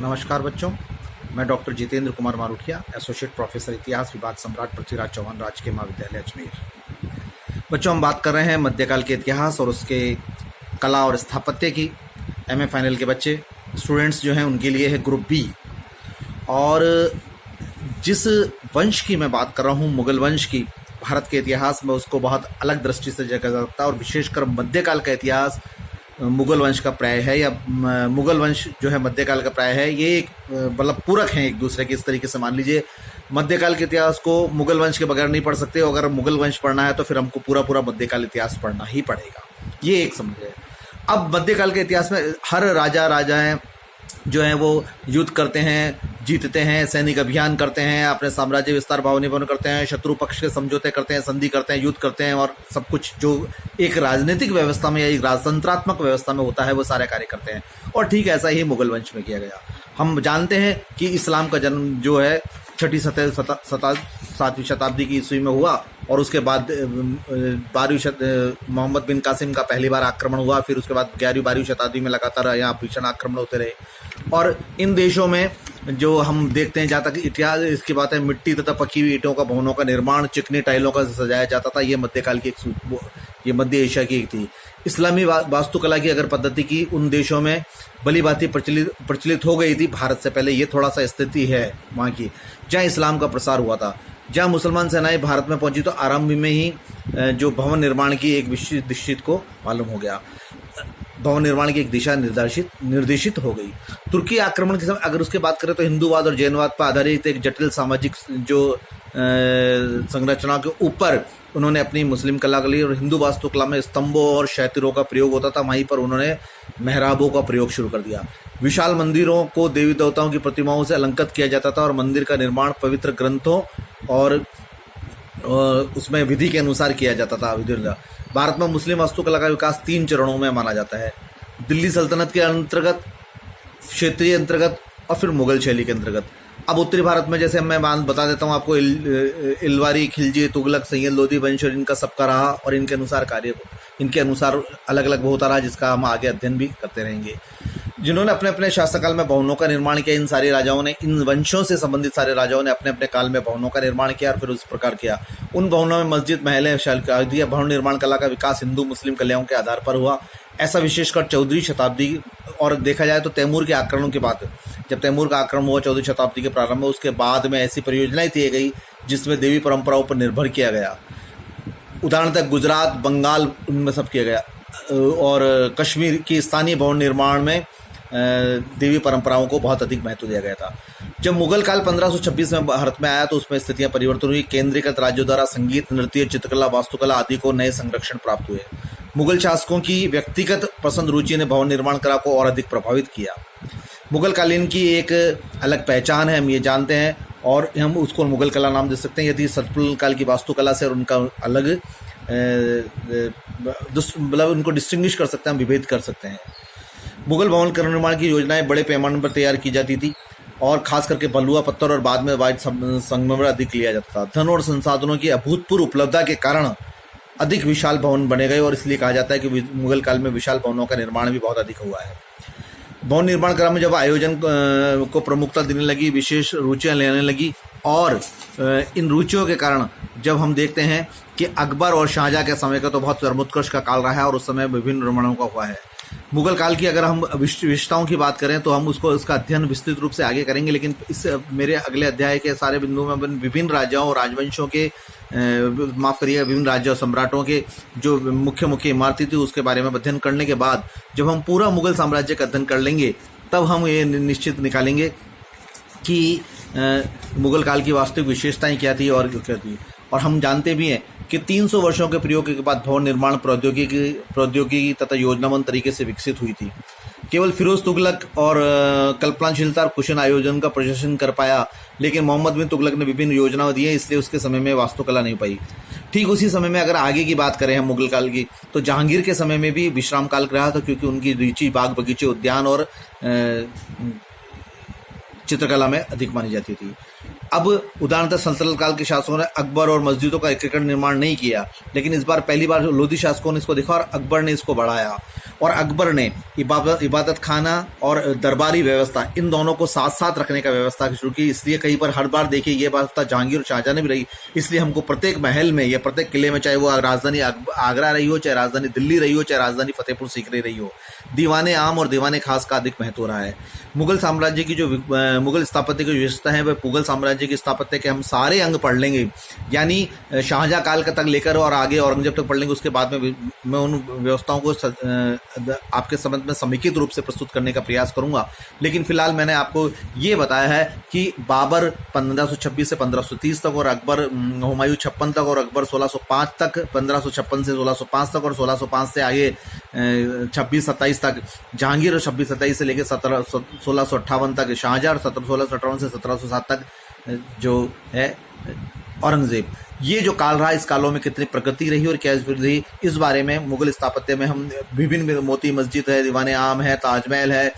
नमस्कार बच्चों, मैं doctor Jitendra Kumar Maruthiya, associate professor इतिहास विभाग, सम्राट पृथ्वीराज चौहान राजकीय महाविद्यालय अजमेर। बच्चों, हम बात कर रहे हैं मध्यकाल के इतिहास और उसके कला और स्थापत्य की। एमए फाइनल के बच्चे स्टूडेंट्स जो हैं उनके लिए है ग्रुप बी। और जिस वंश की मैं बात कर रहा हूँ, मुगल वंश की, भारत के इतिहास में उसको बहुत अलग दृष्टि से देखा जा सकता है। और विशेषकर मध्यकाल का इतिहास मुगल वंश का प्राय है, या मुगल वंश जो है मध्यकाल का प्राय है। ये एक मतलब पूरक हैं एक दूसरे के। इस तरीके से मान लीजिए, मध्यकाल के इतिहास को मुगल वंश के बगैर नहीं पढ़ सकते। अगर मुगल वंश पढ़ना है तो फिर हमको पूरा पूरा मध्यकाल इतिहास पढ़ना ही पड़ेगा। ये एक समझे। अब मध्यकाल के इतिहास में हर राजाएं जो हैं वो युद्ध करते हैं, जीतते हैं, सैनिक अभियान करते हैं, अपने साम्राज्य विस्तार भावनिवन करते हैं, शत्रु पक्ष के समझौते करते हैं, संधि करते हैं, युद्ध करते हैं, और सब कुछ जो एक राजनीतिक व्यवस्था में या एक राजतंत्रात्मक व्यवस्था में होता है वो सारे कार्य करते हैं। और ठीक ऐसा ही मुगल वंश में किया गया। हम जानते हैं कि इस्लाम का जन्म जो है 7वीं शताब्दी की ईस्वी में हुआ, और उसके बाद 12वीं मोहम्मद बिन कासिम का पहली बार आक्रमण हुआ। फिर उसके बाद 11वीं-12वीं शताब्दी में लगातार यहाँ भीषण आक्रमण होते रहे। और इन देशों में जो हम देखते हैं, जहाँ तक इतिहास इसकी बात है, मिट्टी तथा पकी हुई ईंटों का भवनों का निर्माण चिकनी टाइलों का सजाया जाता था। ये मध्यकाल की ये मध्य एशिया की एक थी। इस्लामी वास्तुकला की अगर पद्धति की उन देशों में भली भांति प्रचलित हो गई थी भारत से पहले। ये थोड़ा सा स्थिति है वहाँ की, जहाँ इस्लाम का प्रसार हुआ था। जहाँ मुसलमान सेनाएं भारत में पहुंची तो आरंभ में ही जो भवन निर्माण की एक निश्चित को मालूम हो गया। भवन निर्माण की एक दिशा निर्देशित हो गई। तुर्की आक्रमण के समय अगर उसकी बात करें तो हिंदूवाद और जैनवाद पर आधारित एक जटिल सामाजिक जो संरचना के ऊपर उन्होंने अपनी मुस्लिम कला ली। और हिंदू वास्तुकला में स्तंभों और क्षैतिरों का प्रयोग होता था, वहीं पर उन्होंने मेहराबों का प्रयोग शुरू कर दिया। विशाल मंदिरों को देवी देवताओं की प्रतिमाओं से अलंकृत किया जाता था, और मंदिर का निर्माण पवित्र ग्रंथों और उसमें विधि के अनुसार किया जाता था। भारत में मुस्लिम वास्तुकला का विकास 3 चरणों में माना जाता है। दिल्ली सल्तनत के अंतर्गत, क्षेत्रीय अंतर्गत, और फिर मुगल शैली के अंतर्गत। अब उत्तरी भारत में जैसे मैं बता देता हूँ आपको, इलवारी, खिलजी, तुगलक, सैयद लोधी वंश और इनका सबका रहा, और इनके अनुसार अलग अलग होता रहा, जिसका हम आगे अध्ययन भी करते रहेंगे। जिन्होंने अपने अपने शासनकाल में भवनों का निर्माण किया, इन सारे राजाओं ने, इन वंशों से संबंधित सारे राजाओं ने अपने अपने काल में भवनों का निर्माण किया और फिर उस प्रकार किया। उन भवनों में मस्जिद, महलें शामिल दिया। भवन निर्माण कला का विकास हिंदू मुस्लिम कलाओं के आधार पर हुआ। ऐसा विशेषकर 14वीं शताब्दी, और देखा जाए तो तैमूर के आक्रमण के बाद, जब तैमूर का आक्रमण हुआ 14वीं शताब्दी के प्रारंभ में, उसके बाद में ऐसी परियोजनाएं की गई जिसमें देवी परंपराओं पर निर्भर किया गया। उदाहरणतः गुजरात, बंगाल, उनमें सब किया गया। और कश्मीर की स्थानीय भवन निर्माण में देवी परंपराओं को बहुत अधिक महत्व दिया गया था। जब मुगल काल 1526 में भारत में आया तो उसमें स्थितियां परिवर्तन हुई। केंद्रीकृत राज्यों द्वारा संगीत, नृत्य, चित्रकला, वास्तुकला आदि को नए संरक्षण प्राप्त हुए। मुगल शासकों की व्यक्तिगत पसंद रुचि ने भवन निर्माण कला को और अधिक प्रभावित किया। मुगल कालीन की एक अलग पहचान है, हम ये जानते हैं, और हम उसको मुगल कला नाम दे सकते हैं। यदि सतपुल काल की वास्तुकला से और उनका अलग मतलब उनको डिस्टिंग्विश कर सकते हैं, हम विभेद कर सकते हैं। मुगल भवन का निर्माण की योजनाएं बड़े पैमाने पर तैयार की जाती थी, और खास करके बलुआ पत्थर और बाद में वाइट संगमरमर अधिक लिया जाता था। धन और संसाधनों की अभूतपूर्व उपलब्धता के कारण अधिक विशाल भवन बने गए, और इसलिए कहा जाता है कि मुगल काल में विशाल भवनों का निर्माण भी बहुत अधिक हुआ है। भवन निर्माण क्रम में जब आयोजन को प्रमुखता देने लगी, विशेष रुचियां लेने लगी, और इन रुचियों के कारण जब हम देखते हैं कि अकबर और शाहजहां के समय का तो बहुत सर्वोत्कर्ष का काल रहा है, और उस समय विभिन्न निर्माणों का हुआ है। मुगल काल की अगर हम विशेषताओं की बात करें तो हम उसका अध्ययन विस्तृत रूप से आगे करेंगे, लेकिन इस मेरे अगले अध्याय के सारे बिंदुओं में विभिन्न राजाओं और राजवंशों के विभिन्न राज्यों और सम्राटों के जो मुख्य मुख्य इमारतें थी उसके बारे में अध्ययन करने के बाद जब हम पूरा मुगल साम्राज्य का अध्ययन कर लेंगे, तब हम ये निश्चित निकालेंगे कि मुगल काल की वास्तविक विशेषताएं क्या थी और क्या थी। और हम जानते भी हैं कि 300 वर्षों के प्रयोग के बाद भवन निर्माण प्रौद्योगिकी तथा योजनाबद्ध तरीके से विकसित हुई थी। केवल फिरोज तुगलक और कल्पनाशीलता और कुशन आयोजन का प्रदर्शन कर पाया, लेकिन मोहम्मद बिन तुगलक ने विभिन्न योजनाएं दी, इसलिए उसके समय में वास्तुकला नहीं पाई। ठीक उसी समय में अगर आगे की बात करें हम मुगल काल की, तो जहांगीर के समय में भी विश्राम काल रहा था, क्योंकि उनकी रुचि बाग बगीचे, उद्यान और चित्रकला में अधिक मानी जाती थी। अब उदाहरणतः सल्तनत काल के शासकों ने अकबर और मस्जिदों का एकीकरण निर्माण नहीं किया, लेकिन इस बार पहली बार लोधी शासकों ने इसको देखा और अकबर ने इसको बढ़ाया। और अकबर ने इबादत खाना और दरबारी व्यवस्था इन दोनों को साथ साथ रखने का व्यवस्था शुरू की। इसलिए कहीं पर हर बार देखिए ये व्यवस्था जहांगीर और शाहजहां ने भी रही। इसलिए हमको प्रत्येक महल में या प्रत्येक किले में, चाहे वो राजधानी आगरा रही हो, चाहे राजधानी दिल्ली रही हो, चाहे राजधानी फतेहपुर सीकरी रही हो, दीवाने आम और दीवाने खास का अधिक महत्व रहा है। मुगल साम्राज्य की जो मुगल स्थापत्य की विशेषता है वह मुगल साम्राज्य की स्थापत्य के हम सारे अंग पढ़ लेंगे, यानी शाहजहां काल का तक लेकर और आगे औरंगजेब तक पढ़ लेंगे। उसके बाद में मैं उन व्यवस्थाओं को आपके समझ में समेकित रूप से प्रस्तुत करने का प्रयास करूंगा। लेकिन फिलहाल मैंने आपको ये बताया है कि बाबर 1526 से 1530 तक और अकबर हुमायूं 56 तक और अकबर 1605 तक, 1556 से 1605 तक और 1605 से आगे 26-27 तक जहांगीर और 26-27 से लेकर 1658 तक शाहजहां और 1658 से 1707 तक जो है औरंगजेब। ये जो काल रहा, इस कालों में कितनी प्रगति रही और क्या रही, इस बारे में मुगल स्थापत्य में हम विभिन्न मोती मस्जिद है, दीवाने आम है, ताजमहल है,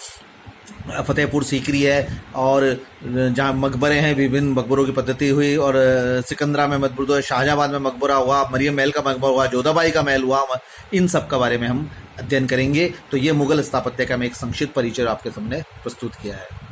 फतेहपुर सीकरी है और जहाँ मकबरे हैं विभिन्न मकबरों की पद्धति हुई और सिकंदरा में मकबरा हुआ, शाहजहाबाद में मकबरा हुआ, मरियम महल का मकबरा हुआ, जोधाबाई का महल हुआ, इन सब का बारे में हम अध्ययन करेंगे। तो ये मुगल स्थापत्य का मैं एक संक्षिप्त परिचय आपके सामने प्रस्तुत किया है।